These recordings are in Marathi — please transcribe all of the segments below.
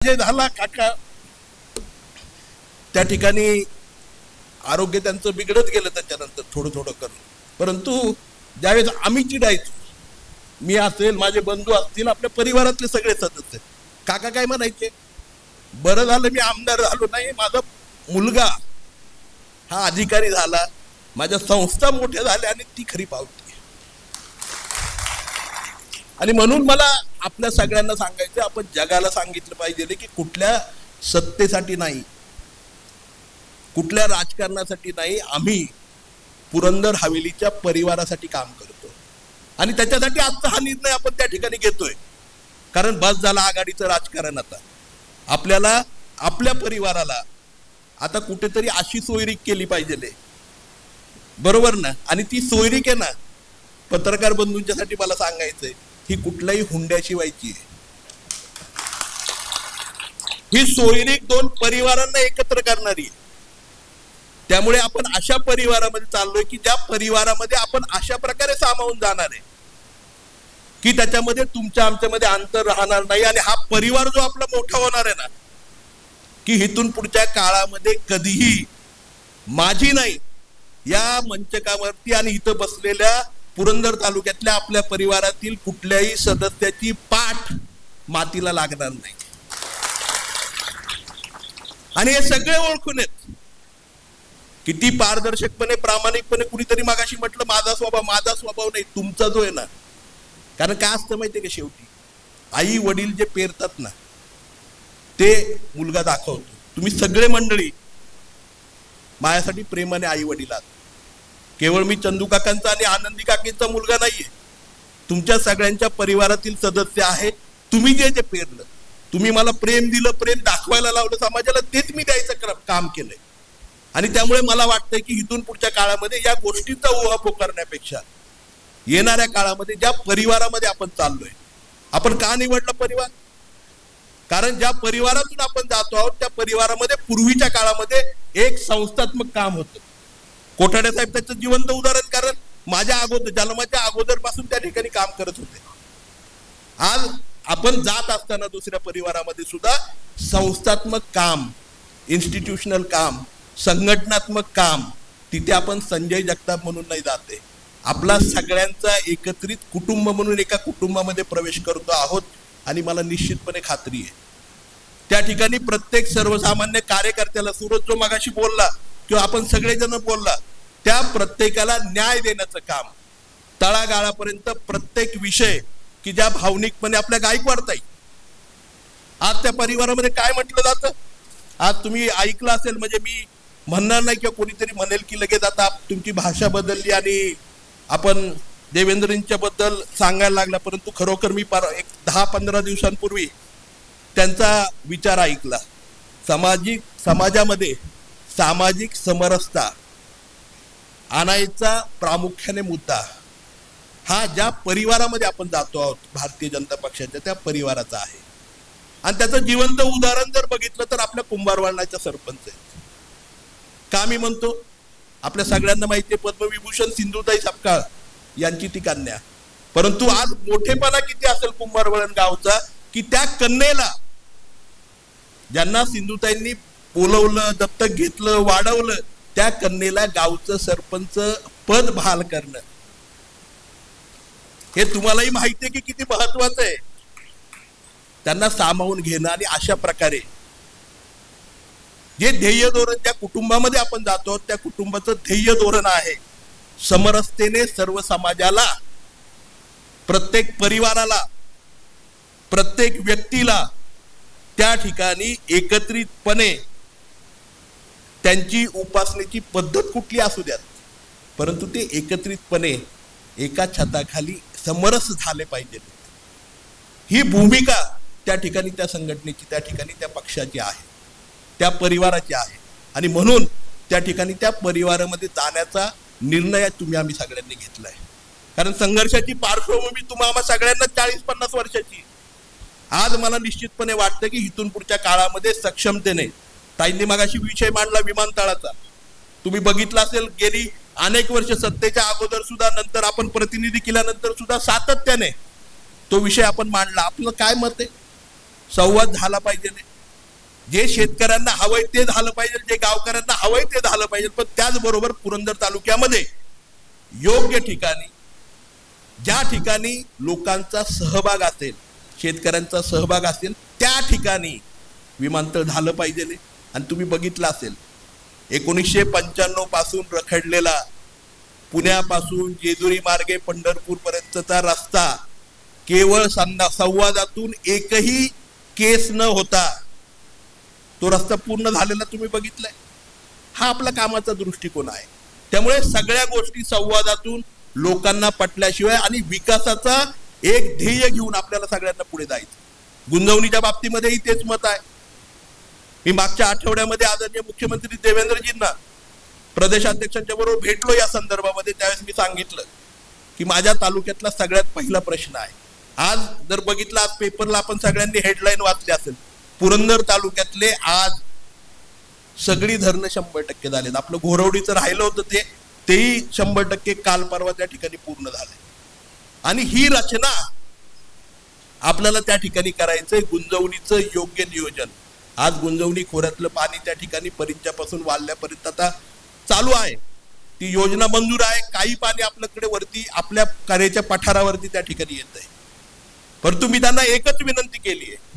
झाला काका त्या ठिकाणी आरोग्य त्यांचं बिघडत गेलं त्याच्यानंतर थोडं थोडं करून. परंतु ज्यावेळेस आम्ही चिडायचो, मी असेल, माझे बंधू असतील, आपल्या परिवारातले सगळे सदस्य, काका काय म्हणायचे, बरं झालं मी आमदार झालो नाही, माझा मुलगा हा अधिकारी झाला, माझ्या संस्था मोठ्या झाल्या आणि ती खरी पावती. आणि म्हणून मला आपल्या सगळ्यांना सांगायचं, आपण जगाला सांगितलं पाहिजे की कुठल्या सत्तेसाठी नाही, कुठल्या राजकारणासाठी नाही, आम्ही पुरंदर हवेलीच्या परिवारासाठी काम करतो. आणि त्याच्यासाठी आजचा हा निर्णय आपण त्या ठिकाणी घेतोय. कारण बस झाला आघाडीचं राजकारण. आता आपल्याला आपल्या परिवाराला आता कुठेतरी अशी सोयरीक केली पाहिजे, बरोबर ना. आणि ती सोयरीक आहे ना, पत्रकार बंधूंच्यासाठी मला सांगायचंय, ही कुठल्याही हुंड्याची व्हायची आहे. ही सोयरीक दोन परिवारांना एकत्र करणारी आहे. त्यामुळे आपण अशा परिवारामध्ये चाललोय की ज्या परिवारामध्ये आपण अशा प्रकारे सामावून जाणार आहे की त्याच्यामध्ये तुमच्या आमच्यामध्ये अंतर राहणार नाही. आणि हा परिवार जो आपला मोठा होणार आहे ना, की इथून पुढच्या काळामध्ये कधीही माझी नाही, या मंचकावरती आणि इथं बसलेल्या पुरंदर तालुक्यातल्या आपल्या परिवारातील कुठल्याही सदस्याची पाठ मातीला लागणार नाही. आणि हे सगळे ओळखून आहेत, किती पारदर्शकपणे, प्रामाणिकपणे. कुणीतरी मागाशी म्हटलं माझा स्वभाव नाही, तुमचा जो आहे ना. कारण काय असतं माहितीये का, शेवटी आई वडील जे पेरतात ना ते मुलगा दाखवतो. तुम्ही सगळे मंडळी माझ्यासाठी प्रेमाने आई वडील आहात. केवळ मी चंदू काकांचा आणि आनंदी काकींचा मुलगा नाहीये, तुमच्या सगळ्यांच्या परिवारातील सदस्य आहे. तुम्ही जे जे पेरलं, तुम्ही मला प्रेम दिलं, प्रेम दाखवायला लावलं समाजाला, तेच मी द्यायचं काम केलंय. आणि त्यामुळे मला वाटतंय की इथून पुढच्या काळामध्ये या गोष्टींचा उहापोह करण्यापेक्षा येणाऱ्या काळामध्ये ज्या परिवारामध्ये आपण चाललोय, आपण का निवडला परिवार, कारण ज्या परिवारातून आपण जातो आहोत त्या परिवारामध्ये पूर्वीच्या काळामध्ये एक संस्थात्मक काम होतं. कोठाडे साहेब त्याचं जिवंत उदाहरण, कारण माझ्या अगोदर, जन्माच्या अगोदर पासून त्या ठिकाणी काम करत होते. आज आपण जात असताना दुसऱ्या परिवारामध्ये सुद्धा संस्थात्मक काम, इन्स्टिट्यूशनल काम, संघटनात्मक काम, तिथे आपण संजय जगताप म्हणून नाही जाते, आपला सगळ्यांचा एकत्रित कुटुंब म्हणून एका कुटुंबामध्ये प्रवेश करतो आहोत. आणि मला निश्चितपणे खात्री आहे त्या ठिकाणी प्रत्येक सर्वसामान्य कार्यकर्त्याला, सूरज जो मगाशी बोलला किंवा आपण सगळेजण बोलला, त्या प्रत्येकाला न्याय देण्याचं काम तळागाळापर्यंत, प्रत्येक विषय की ज्या भावनिकपणे आपल्या गायकवाडताई, आज त्या परिवारामध्ये काय म्हटलं जातं, आज तुम्ही ऐकलं असेल, म्हणजे मी म्हणणार नाही किंवा कोणीतरी म्हणेल की लगेच आता तुमची भाषा बदलली आणि आपण देवेंद्रजींच्या बद्दल सांगायला लागला. परंतु खरोखर मी एक 10-15 दिवसांपूर्वी त्यांचा विचार ऐकला. समाजामध्ये सामाजिक समरसता आणायचा प्रामुख्याने मुद्दा हा ज्या परिवारामध्ये आपण जातो आहोत, भारतीय जनता पक्षाच्या त्या परिवाराचा आहे. आणि त्याचं जिवंत उदाहरण जर बघितलं तर आपल्या कुंभारवाडण्याच्या सरपंच आहेत. का मी म्हणतो, आपल्या सगळ्यांना माहिती आहे पद्मविभूषण सिंधुताई सपकाळ यांची ती कन्या. परंतु आज मोठेपणा किती असेल कुंभारवाड गावचा, की त्या कन्येला ज्यांना सिंधुताईंनी बोलवलं, दत्तक घेतलं, वाढवलं, त्या कन्येला गावचं सरपंच पद बहाल करणं, हे तुम्हालाही माहिती आहे की किती महत्वाचं आहे. त्यांना सामावून घेणं आणि अशा प्रकारे जे ध्येय धोरण ज्या कुटुंबामध्ये आपण जातो त्या कुटुंबाचं ध्येय धोरण आहे समरसतेने सर्व समाजाला, प्रत्येक परिवाराला, प्रत्येक व्यक्तीला त्या ठिकाणी एकत्रितपणे त्यांची उपासनेची पद्धत कुठली असू द्यात, परंतु ते एकत्रितपणे एका छताखाली समरस झाले पाहिजे. ही भूमिका त्या ठिकाणी त्या संघटनेची, त्या ठिकाणी त्या पक्षाची आहे, त्या परिवाराची आहे. आणि म्हणून त्या ठिकाणी त्या परिवारामध्ये जाण्याचा निर्णय आम्ही सगळ्यांनी घेतलाय. कारण संघर्षाची पार्श्वभूमी तुम्हाला सगळ्यांना 40-50 वर्षाची. आज मला निश्चितपणे वाटतं की इथून पुढच्या काळामध्ये सक्षमतेने, ताईंनी मगाशी विषय मांडला विमानतळाचा, तुम्ही बघितलं असेल गेली अनेक वर्ष सत्तेच्या अगोदर सुद्धा, नंतर आपण प्रतिनिधी केल्यानंतर सुद्धा सातत्याने तो विषय आपण मांडला. आपलं काय मत आहे, संवाद झाला पाहिजे. जे शेतकऱ्यांना हवंय ते झालं पाहिजे, जे गावकऱ्यांना हवंय ते झालं पाहिजे. पण त्याचबरोबर पुरंदर तालुक्यामध्ये योग्य ठिकाणी, ज्या ठिकाणी लोकांचा सहभाग असेल, शेतकऱ्यांचा सहभाग असेल, त्या ठिकाणी विमानतळ झालं पाहिजे. आणि तुम्ही बघितलं असेल 1995 पासून रखडलेला पुण्यापासून जेजुरी मार्गे पंढरपूर पर्यंतचा रस्ता केवळ संवादातून एकही केस न होता तो रस्ता पूर्ण झालेला तुम्ही बघितलाय. हा आपला कामाचा दृष्टिकोन आहे. त्यामुळे सगळ्या गोष्टी संवादातून लोकांना पटल्याशिवाय आणि विकासाचा एक ध्येय घेऊन आपल्याला सगळ्यांना पुढे जायचं. गुंजवणीच्या बाबतीमध्येही तेच मत आहे. मी मागच्या आठवड्यामध्ये आदरणीय मुख्यमंत्री देवेंद्रजींना प्रदेशाध्यक्षांच्या बरोबर भेटलो या संदर्भामध्ये. त्यावेळेस मी सांगितलं की माझ्या तालुक्यातला सगळ्यात पहिला प्रश्न आहे. आज जर बघितलं, आज पेपरला आपण सगळ्यांनी हेडलाईन वाचली असेल, पुरंदर तालुक्यातले आज सगळी धरणं 100% झालेत. आपलं घोरवडीचं राहिलं होतं तेही 100% काल परवा त्या ठिकाणी पूर्ण झाले. आणि ही रचना आपल्याला त्या ठिकाणी करायचंय. गुंजवणीचं योग्य नियोजन. आज गुंजवणी खोऱ्यातलं पाणी त्या ठिकाणी परिंच्यापासून वाल्ल्यापर्यंत आता चालू आहे. ती योजना मंजूर आहे. काही पाणी आपल्याकडे वरती आपल्या कार्याच्या पठारावरती त्या ठिकाणी येत आहे. परंतु मी त्यांना एकच विनंती केली आहे,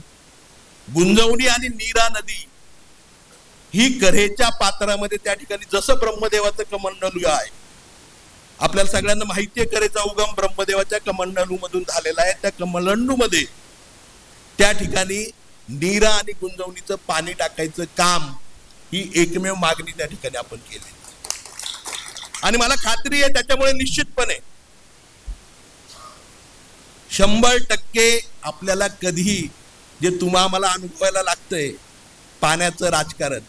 गुंजवणी आणि नीरा नदी ही कऱ्हेच्या पात्रामध्ये त्या ठिकाणी जसं ब्रह्मदेवाचं कमंडलू आहे, आपल्याला सगळ्यांना माहिती आहे कऱ्हेचा उगम ब्रह्मदेवाच्या कमंडलू मधून झालेला आहे. त्या कमंडलू मध्ये त्या ठिकाणी नीरा आणि गुंजवणीचं पाणी टाकायचं काम ही एकमेव मागणी त्या ठिकाणी आपण केली. आणि मला खात्री आहे त्याच्यामुळे निश्चितपणे 100% आपल्याला कधीही जे तुम्हाला अनुभवायला लागतंय पाण्याचं राजकारण,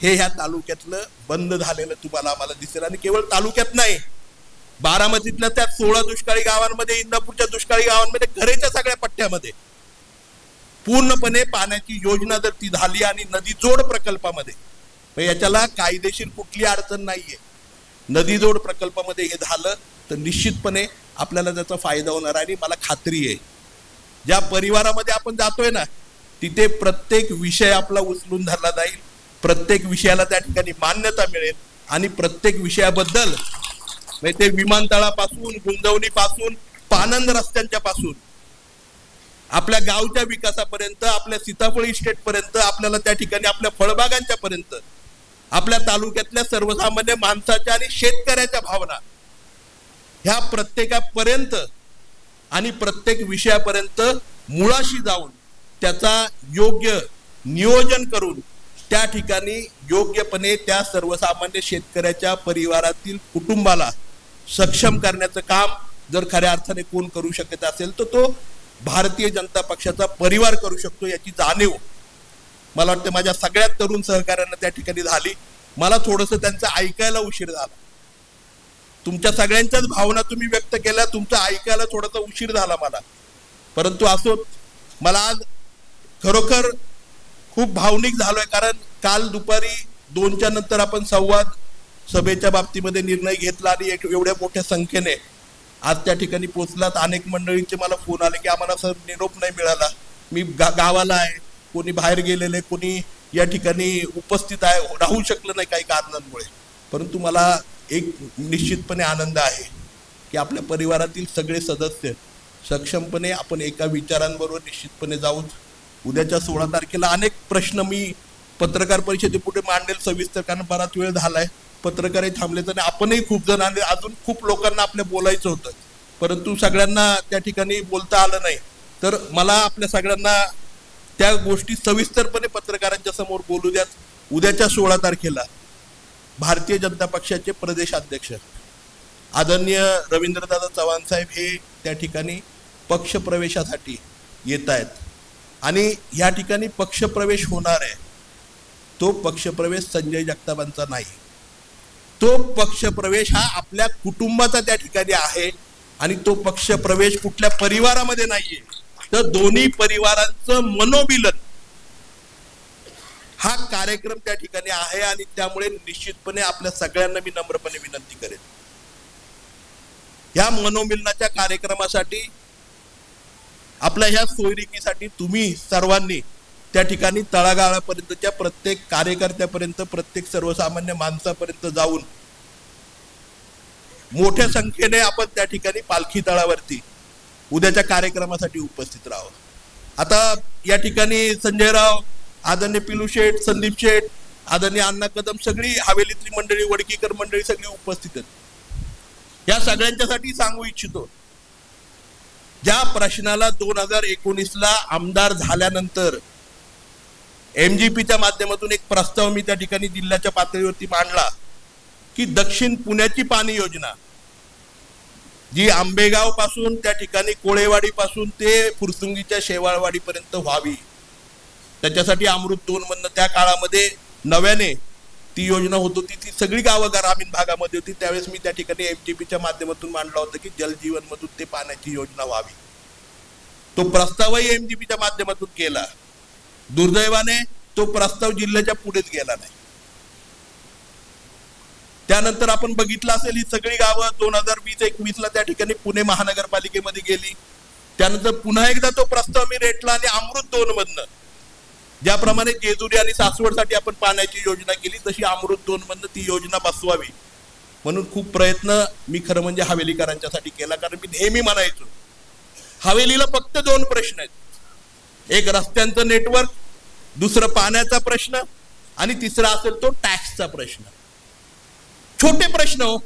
हे ह्या तालुक्यातलं बंद झालेलं तुम्हाला आम्हाला दिसेल. आणि केवळ तालुक्यात नाही, बारामतीतल्या त्या 16 दुष्काळी गावांमध्ये, इंदापूरच्या दुष्काळी गावांमध्ये, कऱ्हेच्या सगळ्या पट्ट्यामध्ये पूर्णपणे पाण्याची योजना जर ती झाली आणि नदी जोड प्रकल्पामध्ये, याच्याला कायदेशीर कुठली अडचण नाहीये. नदी जोड प्रकल्पामध्ये हे झालं तर निश्चितपणे आपल्याला त्याचा फायदा होणार आहे. आणि मला खात्री आहे ज्या परिवारामध्ये आपण जातोय ना, तिथे प्रत्येक विषय आपला उचलून धरला जाईल, प्रत्येक विषयाला त्या ठिकाणी मान्यता मिळेल आणि प्रत्येक विषयाबद्दल, ते विमानतळापासून, गुंजवणीपासून, पानंद रस्त्यांच्या पासून आपल्या गावच्या विकासापर्यंत, आपल्या सीताफळ इस्टेट पर्यंत, आपल्याला त्या ठिकाणी आपल्या फळबागांच्या पर्यंत, आपल्या तालुक्यातल्या सर्वसामान्य माणसाच्या आणि शेतकऱ्याच्या भावना ह्या प्रत्येकापर्यंत आणि प्रत्येक विषयापर्यंत मुळाशी जाऊन त्याचा योग्य नियोजन करून त्या ठिकाणी योग्यपणे त्या सर्वसामान्य शेतकऱ्याच्या परिवारातील कुटुंबाला सक्षम करण्याचं काम जर खऱ्या अर्थाने कोण करू शकत असेल तर तो भारतीय जनता पक्षाचा परिवार करू शकतो. याची जाणीव मला वाटतं माझ्या सगळ्यात तरुण सहकाऱ्यांना त्या ठिकाणी झाली. मला थोडंसं त्यांचं ऐकायला उशीर झाला. तुमच्या सगळ्यांच्याच भावना तुम्ही व्यक्त केल्या, तुमचं ऐकायला थोडासा उशीर झाला मला. परंतु असो, मला आज खरोखर खूप भावनिक झालोय. कारण काल दुपारी 2च्या नंतर आपण संवाद सभेच्या बाबतीमध्ये निर्णय घेतला आणि एवढ्या मोठ्या संख्येने आज त्या ठिकाणी पोहोचलात. अनेक मंडळींचे मला फोन आले की आम्हाला सर निरोप नाही मिळाला, मी गावाला आहे, कोणी बाहेर गेलेले, कोणी या ठिकाणी उपस्थित आहे, राहू शकलं नाही काही कारणांमुळे. परंतु मला एक निश्चितपणे आनंद आहे की आपल्या परिवारातील सगळे सदस्य सक्षमपणे आपण एका विचारांबरोबर निश्चितपने जाऊन उद्याच्या 16 तारखेला अनेक प्रश्न मी पत्रकार परिषदेपुढे मांडेल सविस्तर, कारण बराच वेळ झालाय, पत्रकारही थांबले तर आपणही खूप जण आले, अजून खूप लोकांना आपल्या बोलायचं होतं परंतु सगळ्यांना त्या ठिकाणी बोलता आलं नाही. तर मला आपल्या सगळ्यांना त्या गोष्टी सविस्तरपणे पत्रकारांच्या समोर बोलू द्यात. उद्याच्या 16 तारखेला भारतीय जनता पक्षाचे प्रदेशाध्यक्ष आदरणीय रवींद्रदादा चव्हाण साहेब हे त्या ठिकाणी पक्षप्रवेशासाठी येत आहेत. आणि या ठिकाणी पक्षप्रवेश होणार आहे. तो पक्षप्रवेश संजय जगतापांचा नाही, तो पक्षप्रवेश हा आपल्या कुटुंबाचा त्या ठिकाणी आहे. आणि तो पक्षप्रवेश कुठल्या परिवारामध्ये नाहीये, तर दोन्ही परिवारांचं मनोमिलन हा कार्यक्रम त्या ठिकाणी आहे. आणि त्यामुळे निश्चितपणे आपल्या सगळ्यांना मी नम्रपणे विनंती करेन, या मनोमिलनाच्या कार्यक्रमासाठी, आपल्या ह्या सोयरिकीसाठी तुम्ही सर्वांनी त्या ठिकाणी तळागाळापर्यंतच्या प्रत्येक कार्यकर्त्यापर्यंत, प्रत्येक सर्वसामान्य माणसापर्यंत जाऊन मोठ्या संख्येने आपण त्या ठिकाणी पालखी तळावरती उद्याच्या कार्यक्रमासाठी उपस्थित राहावं. आता या ठिकाणी संजयराव, आदरणीय पिलू शेठ, संदीप शेठ, आदरणीय अण्णा कदम, सगळी हवेलीतली मंडळी, वडकीकर मंडळी सगळी उपस्थित आहेत. या सगळ्यांच्यासाठी सांगू इच्छितो, ज्या प्रश्नाला 2019ला आमदार झाल्यानंतर MGPच्या माध्यमातून एक प्रस्ताव मी त्या ठिकाणी जिल्ह्याच्या पातळीवरती मांडला की दक्षिण पुण्याची पाणी योजना जी आंबेगाव पासून त्या ठिकाणी कोळेवाडी पासून ते फुरसुंगीच्या शेवाळवाडी पर्यंत व्हावी, त्याच्यासाठी अमृत 2 मधनं त्या काळामध्ये नव्याने ती योजना होत होती. ती सगळी गावं ग्रामीण भागामध्ये होती. त्यावेळेस मी त्या ठिकाणी MGPच्या माध्यमातून मांडला होता की जलजीवन मधून ते पाण्याची योजना व्हावी. तो प्रस्तावही MGPच्या माध्यमातून केला. दुर्दैवाने तो प्रस्ताव जिल्ह्याच्या पुढेच गेला नाही. त्यानंतर आपण बघितलं असेल ही सगळी गावं 2020-21ला त्या ठिकाणी पुणे महानगरपालिकेमध्ये गेली. त्यानंतर पुन्हा एकदा तो प्रस्ताव मी रेटला आणि अमृत 2 मधनं ज्याप्रमाणे जेजुरी आणि सासवडसाठी आपण पाण्याची योजना केली तशी अमृत 2 मधनं ती योजना बसवावी म्हणून खूप प्रयत्न मी खरं म्हणजे हवेलीकरांच्यासाठी केला. कारण मी नेहमी म्हणायचो हवेलीला फक्त 2 प्रश्न आहेत, एक रस्त्यांचं नेटवर्क, दुसरं पाण्याचा प्रश्न आणि तिसरा असेल तो टॅक्सचा प्रश्न. छोटे प्रश्न हो.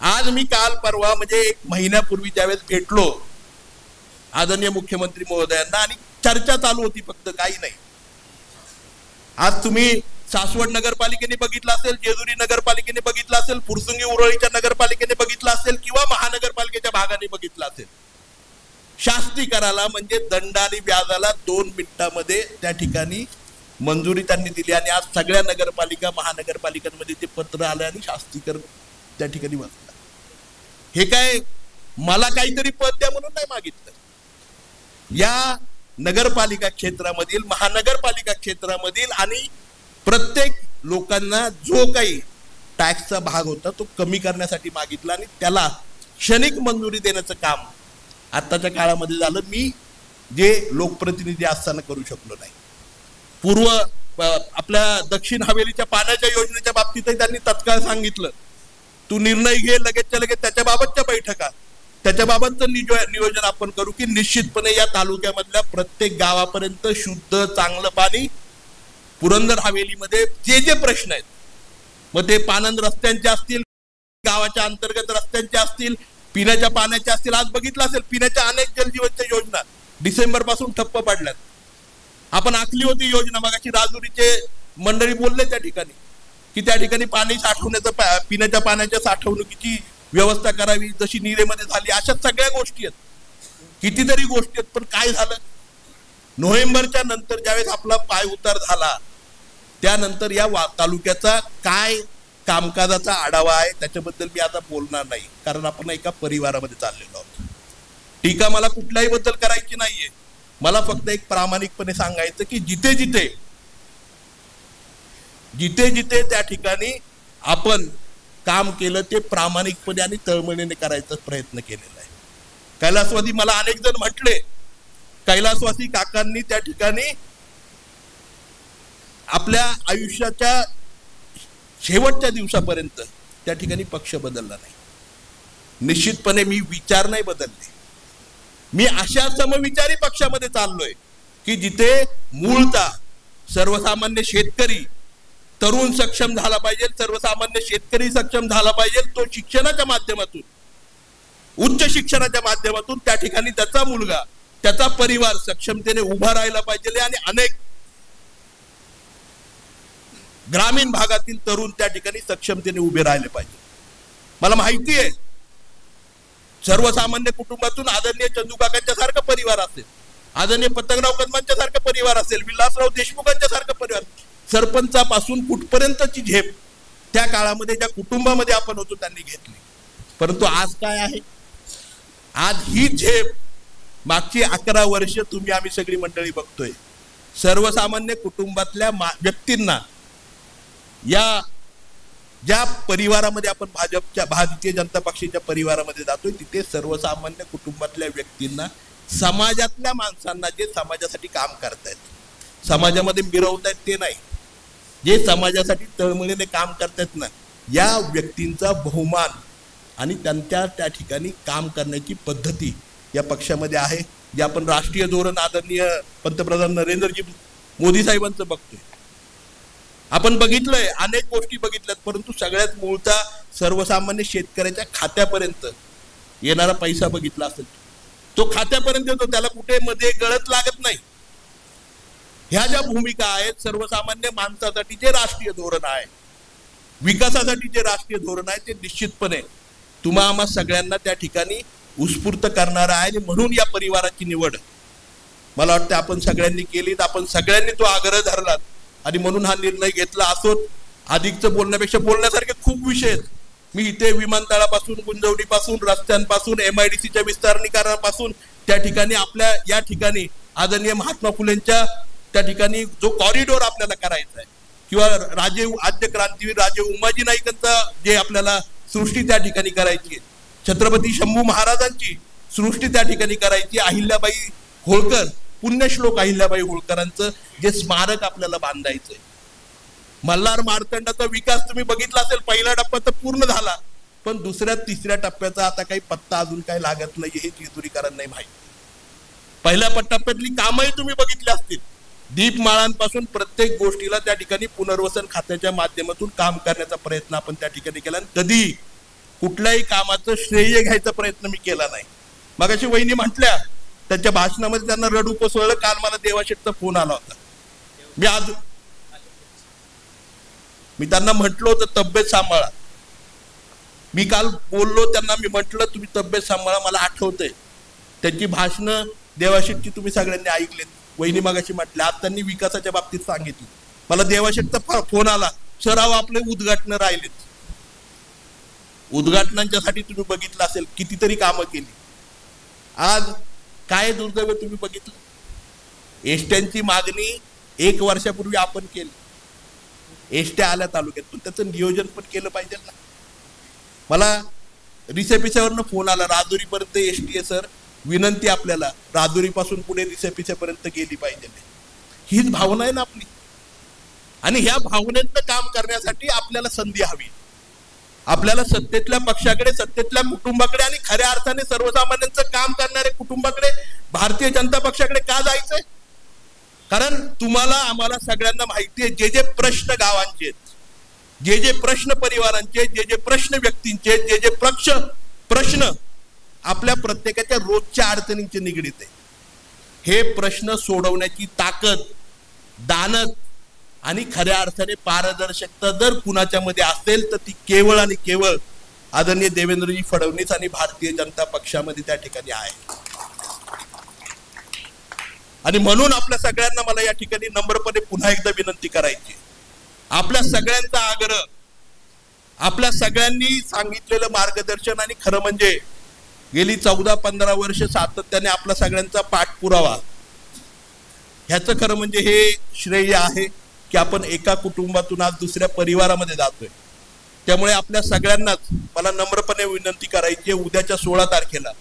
आज मी काल परवा म्हणजे 1 महिन्यापूर्वी ज्यावेळेस भेटलो आदरणीय मुख्यमंत्री महोदयांना आणि चर्चा चालू होती, फक्त काही नाही. आज तुम्ही सासवड नगरपालिकेने बघितलं असेल, जेजुरी नगरपालिकेने बघितलं असेल, फुरसुंगी उरळीच्या नगरपालिकेने बघितलं असेल किंवा महानगरपालिकेच्या भागाने बघितलं असेल. शास्तीकराला म्हणजे दंड आणि व्याजाला 2 मिनिटांमध्ये त्या ठिकाणी मंजुरी त्यांनी दिली आणि आज सगळ्या नगरपालिका महानगरपालिकांमध्ये ते पत्र आलं आणि शास्तीकर त्या ठिकाणी बसला. हे काय मला काहीतरी पद द्या म्हणून नाही मागितलं. या नगरपालिका क्षेत्रामधील, महानगरपालिका क्षेत्रामधील आणि प्रत्येक लोकांना जो काही टॅक्सचा भाग होता तो कमी करण्यासाठी मागितला आणि त्याला क्षणिक मंजुरी देण्याचं काम आताच्या काळामध्ये झालं. मी जे लोकप्रतिनिधी असताना करू शकलो नाही. आपल्या दक्षिण हवेलीच्या पाण्याच्या योजनेच्या बाबतीतही त्यांनी तत्काळ सांगितलं तू निर्णय घे लगेचच्या लगेच त्याच्या बाबतच्या बैठका, त्याच्या बाबतचं नियोजन आपण करू की निश्चितपणे या तालुक्यामधल्या प्रत्येक गावापर्यंत शुद्ध चांगलं पाणी, पुरंदर हवेलीमध्ये जे जे प्रश्न आहेत मग ते पानंद रस्त्यांचे असतील, गावाच्या अंतर्गत रस्त्यांचे असतील, पिण्याच्या पाण्याचे असतील. आज बघितलं असेल पिण्याच्या अनेक जलजीवनच्या योजना डिसेंबर पासून ठप्प पडल्यात. आपण आखली होती योजना, मगाशी राजुरीचे मंडळी बोलले त्या ठिकाणी की त्या ठिकाणी पाणी साठवण्याचं, पिण्याच्या पाण्याच्या साठवणुकीची व्यवस्था करावी जशी नीरेमध्ये झाली. अशा सगळ्या गोष्टी आहेत, कितीतरी गोष्टी आहेत. पण काय झालं, नोव्हेंबरच्या नंतर ज्यावेळेस आपला पाय उतार झाला त्यानंतर या तालुक्याचा काय कामकाजाचा आढावा आहे त्याच्याबद्दल मी आता बोलणार नाही, कारण आपण एका परिवारामध्ये चाललेलो आहोत. टीका मला कुठल्याही बद्दल करायची नाहीये. मला फक्त एक प्रामाणिकपणे सांगायचं की जिथे जिथे त्या ठिकाणी आपण काम केलं ते प्रामाणिकपणे आणि तळमळीने करायचा प्रयत्न केलेला आहे. कैलासवासी मला अनेक जण म्हटले, कैलासवासी काकांनी त्या ठिकाणी आपल्या आयुष्याच्या शेवटच्या दिवसापर्यंत त्या ठिकाणी पक्ष बदलला नाही. निश्चितपणे मी विचार नाही बदलले. मी अशा समविचारी पक्षामध्ये चाललोय की जिथे मूळतः सर्वसामान्य शेतकरी तरुण सक्षम झाला पाहिजे, सर्वसामान्य शेतकरी सक्षम झाला पाहिजे. तो शिक्षणाच्या माध्यमातून, उच्च शिक्षणाच्या माध्यमातून त्या ठिकाणी त्याचा मुलगा, त्याचा परिवार सक्षमतेने उभा राहिला पाहिजे आणि अनेक ग्रामीण भागातील तरुण त्या ठिकाणी सक्षमतेने उभे राहिले पाहिजे. मला माहिती आहे सर्वसामान्य कुटुंबातून आदरणीय चंदूकाकांच्या सारखा परिवार असेल, आदरणीय पतंगराव कदमांच्या सारखा परिवार असेल, विलासराव देशमुखांच्या सारखा परिवार, सरपंचापासून कुठपर्यंतची झेप त्या काळामध्ये ज्या कुटुंबामध्ये आपण होतो त्यांनी घेतली. परंतु आज काय आहे, आज ही झेप मागची 11 वर्ष तुम्ही आम्ही सगळी मंडळी बघतोय. सर्वसामान्य कुटुंबातल्या व्यक्तींना या ज्या परिवारामध्ये आपण भारतीय जनता पक्षाच्या परिवारामध्ये जातोय तिथे सर्वसामान्य कुटुंबातल्या व्यक्तींना, समाजातल्या माणसांना जे समाजासाठी काम करतायत समाजामध्ये मिरवतायत ते नाही, जे समाजासाठी तळमळीने काम करतात ना, या व्यक्तींचा बहुमान आणि त्यांच्या त्या ठिकाणी काम करण्याची पद्धती या पक्षामध्ये आहे, जे आपण राष्ट्रीय धोरण आदरणीय पंतप्रधान नरेंद्रजी मोदी साहेबांचं बघतोय. आपण बघितलंय, अनेक गोष्टी बघितल्यात, परंतु सगळ्यात मूळचा सर्वसामान्य शेतकऱ्याच्या खात्यापर्यंत येणारा पैसा बघितला असेल, तो खात्यापर्यंत येतो, त्याला कुठे मध्ये गळत लागत नाही. ह्या ज्या भूमिका आहेत, सर्वसामान्य माणसासाठी जे राष्ट्रीय धोरण आहे, विकासासाठी जे राष्ट्रीय धोरण आहे, ते निश्चितपणे तुम्हा आम्हा सगळ्यांना त्या ठिकाणी उत्स्फूर्त करणारा आहे. आणि म्हणून या परिवाराची निवड मला वाटतं आपण सगळ्यांनी केली, आपण सगळ्यांनी तो आग्रह धरलात आणि म्हणून हा निर्णय घेतला. असोत अधिकचं बोलण्यापेक्षा बोलण्यासारखे खूप विषय आहेत. मी इथे विमानतळापासून, गुंजवडीपासून, रस्त्यांपासून, MIDCच्या विस्तारीकरणापासून, त्या ठिकाणी आपल्या या ठिकाणी आदरणीय महात्मा फुलेंच्या त्या ठिकाणी जो कॉरिडॉर आपल्याला करायचा आहे, किंवा राजे आद्य क्रांतीवीर राजे उमाजी नाईकांचा जे आपल्याला सृष्टी त्या ठिकाणी करायची आहे, छत्रपती शंभू महाराजांची सृष्टी त्या ठिकाणी करायची, अहिल्याबाई होळकर, पुण्यश्लोक अहिल्याबाई होळकरांचं जे स्मारक आपल्याला बांधायचंय. मल्हार मार्तंडाचा विकास तुम्ही बघितला असेल, पहिला टप्पा तर पूर्ण झाला, पण दुसऱ्या तिसऱ्या टप्प्याचा आता काही पत्ता अजून काही लागत नाही, हे जेजुरीकरांना नाही माहिती. पहिल्या टप्प्यातली कामही तुम्ही बघितली असतील, दीपमाळांपासून प्रत्येक गोष्टीला त्या ठिकाणी पुनर्वसन खात्याच्या माध्यमातून काम करण्याचा प्रयत्न आपण त्या ठिकाणी केला. कधी कुठल्याही कामाचं श्रेय घ्यायचा प्रयत्न मी केला नाही. मगाशी वहिनी म्हटल्या, त्यांच्या भाषणामध्ये त्यांना रडू कोसळलं. काल मला देवाशेठचा फोन आला होता. मी त्यांना म्हटलो होतं तब्येत सांभाळा. मी काल बोललो त्यांना, मी म्हटलं तुम्ही तब्येत सांभाळा. मला आठवतंय त्यांची भाषणं देवाशेठची तुम्ही सगळ्यांनी ऐकलेत. वहिनी मगाशी म्हटल्या, आज त्यांनी विकासाच्या बाबतीत सांगितलं. मला देवाशेठचा फोन आला, सराव आपले उद्घाटन राहिलेत. उद्घाटनांच्यासाठी तुम्ही बघितलं असेल कितीतरी कामं केली. आज काय दुर्दैव तुम्ही बघितलं, एसट्यांची मागणी 1 वर्षापूर्वी आपण केली, एसट्या आल्या तालुक्यात, पण त्याचं नियोजन पण केलं पाहिजे ना. मला रिसेपिसेवरनं फोन आला, राजुरीपर्यंत एसटी आहे सर, विनंती आपल्याला राजुरीपासून पुढे रिसेपिसेपर्यंत गेली पाहिजे. हीच भावना आहे ना आपली. आणि ह्या भावनेतनं काम करण्यासाठी आपल्याला संधी हवी. आपल्याला सत्तेतल्या पक्षाकडे, सत्तेतल्या कुटुंबाकडे आणि खऱ्या अर्थाने सर्वसामान्यांचं काम करणाऱ्या कुटुंबाकडे, भारतीय जनता पक्षाकडे का जायचंय? कारण तुम्हाला आम्हाला सगळ्यांना माहिती आहे, जे जे प्रश्न गावांचे आहेत, जे जे प्रश्न परिवारांचे, जे जे प्रश्न व्यक्तींचे, जे जे प्रश्न आपल्या प्रत्येकाच्या रोजच्या अडचणींचे निगडीत आहे, हे प्रश्न सोडवण्याची ताकद, दानत आणि खऱ्या अर्थाने पारदर्शकता जर कुणाच्या मध्ये असेल तर ती केवळ आणि केवळ आदरणीय देवेंद्रजी फडणवीस आणि भारतीय जनता पक्षामध्ये त्या ठिकाणी आहे. आणि म्हणून आपल्या सगळ्यांना मला या ठिकाणी नम्रपणे पुन्हा एकदा विनंती करायची, आपल्या सगळ्यांचा आग्रह, आपल्या सगळ्यांनी सांगितलेलं मार्गदर्शन आणि खरं म्हणजे गेली 14-15 वर्ष सातत्याने आपला सगळ्यांचा पाठपुरावा, ह्याचं खरं म्हणजे हे श्रेय आहे की आपण एका कुटुंबातून आज दुसऱ्या परिवारामध्ये जातोय. त्यामुळे आपल्या सगळ्यांनाच मला नम्रपणे विनंती करायची, उद्याच्या 16 तारखेला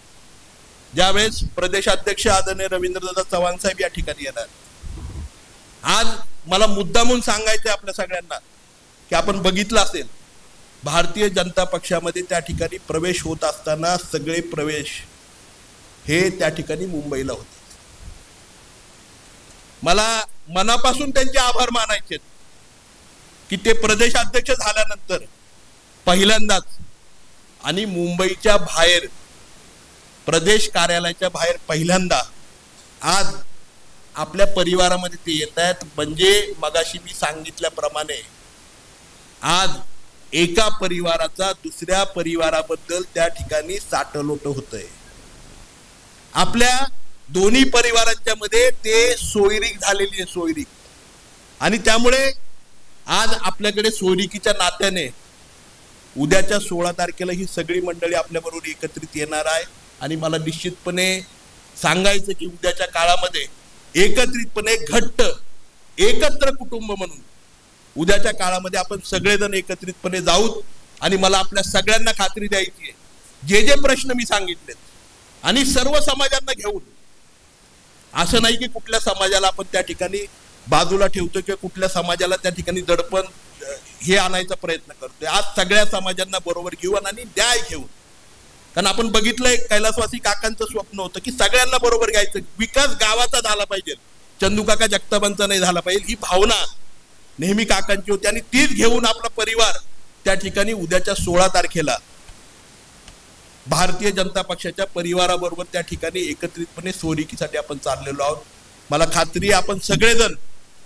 ज्यावेळेस प्रदेशाध्यक्ष आदरणीय रवींद्रदादा चव्हाण साहेब या ठिकाणी येणार, आज मला मुद्दामून सांगायचं आपल्या सगळ्यांना की आपण बघितलं असेल भारतीय जनता पक्षामध्ये त्या ठिकाणी प्रवेश होत असताना सगळे प्रवेश हे त्या ठिकाणी मुंबईला होते. मला मनापासून त्यांचे आभार मानायचे की ते प्रदेशाध्यक्ष झाल्यानंतर पहिल्यांदाच आणि मुंबईच्या बाहेर प्रदेश कार्यालयाच्या बाहेर पहिल्यांदा आज आपल्या परिवारामध्ये ते येत आहेत. म्हणजे मगाशी मी सांगितल्याप्रमाणे आज एका परिवाराचा दुसऱ्या परिवाराबद्दल त्या ठिकाणी साटलोट होतंय. आपल्या दोन्ही परिवारांच्या मध्ये ते सोयरीक झालेली आहे, सोयरीक. आणि त्यामुळे आज आपल्याकडे सोयरिकीच्या नात्याने उद्याच्या 16 तारखेला ही सगळी मंडळी आपल्या बरोबर एकत्रित येणार आहे. आणि मला निश्चितपणे सांगायचं की उद्याच्या काळामध्ये एकत्रितपणे घट्ट एकत्र कुटुंब म्हणून उद्याच्या काळामध्ये आपण सगळेजण एकत्रितपणे जाऊत. आणि मला आपल्या सगळ्यांना खात्री द्यायची आहे, जे जे प्रश्न मी सांगितलेत आणि सर्व समाजांना घेऊन, असं नाही की कुठल्या समाजाला आपण त्या ठिकाणी बाजूला ठेवतोय किंवा कुठल्या समाजाला त्या ठिकाणी दडपण हे आणायचा प्रयत्न करतोय. आज सगळ्या समाजांना बरोबर घेऊन आणि न्याय घेऊन, कारण आपण बघितलंय कैलासवासी काकांचं स्वप्न होतं की सगळ्यांना बरोबर घ्यायचं, विकास गावाचा झाला पाहिजे, चंदू काका जगतापांचा नाही झाला पाहिजे, ही भावना नेहमी काकांची होती. आणि तीच घेऊन आपला परिवार त्या ठिकाणी उद्याच्या 16 तारखेला भारतीय जनता पक्षाच्या परिवाराबरोबर त्या ठिकाणी एकत्रितपणे सोयरिकीसाठी आपण चाललेलो आहोत. मला खात्री आपण सगळेजण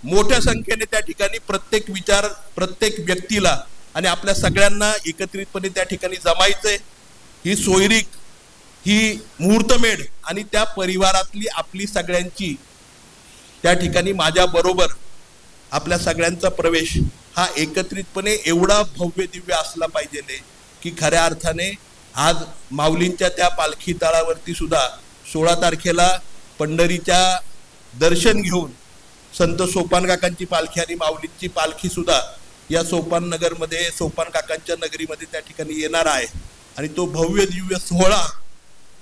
मोठ्या संख्येने त्या ठिकाणी प्रत्येक विचार, प्रत्येक व्यक्तीला आणि आपल्या सगळ्यांना एकत्रितपणे त्या ठिकाणी जमायचंय. ही सोयरीक, ही मुहूर्तमेढ आणि त्या परिवारातली आपली सगळ्यांची त्या ठिकाणी माझ्या बरोबर आपल्या सगळ्यांचा प्रवेश हा एकत्रितपणे एवढा भव्य दिव्य असला पाहिजे की खऱ्या अर्थाने आज माऊलींच्या त्या पालखी तळावरती सुद्धा 16 तारखेला पंढरीच्या दर्शन घेऊन संत सोपान काकांची पालखी आणि माऊलींची पालखी सुद्धा या सोपान नगरमध्ये, सोपान काकांच्या नगरीमध्ये त्या ठिकाणी येणार आहे. आणि तो भव्य दिव्य सोहळा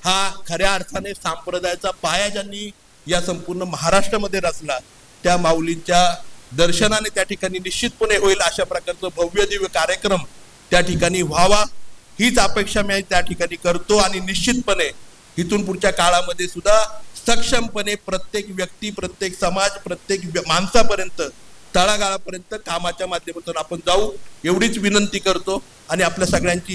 हा खऱ्या अर्थाने संप्रदायाचा पाया ज्यांनी या संपूर्ण महाराष्ट्रामध्ये रचला त्या माऊलींच्या दर्शनाने त्या ठिकाणी निश्चितपणे होईल. अशा प्रकारचं भव्य दिव्य कार्यक्रम त्या ठिकाणी व्हावा हीच अपेक्षा मी त्या ठिकाणी करतो. आणि निश्चितपणे इथून पुढच्या काळामध्ये सुद्धा सक्षमपणे प्रत्येक व्यक्ती, प्रत्येक समाज, प्रत्येक माणसापर्यंत, तळागाळापर्यंत कामाच्या माध्यमातून आपण जाऊ एवढीच विनंती करतो. आणि आपल्या सगळ्यांची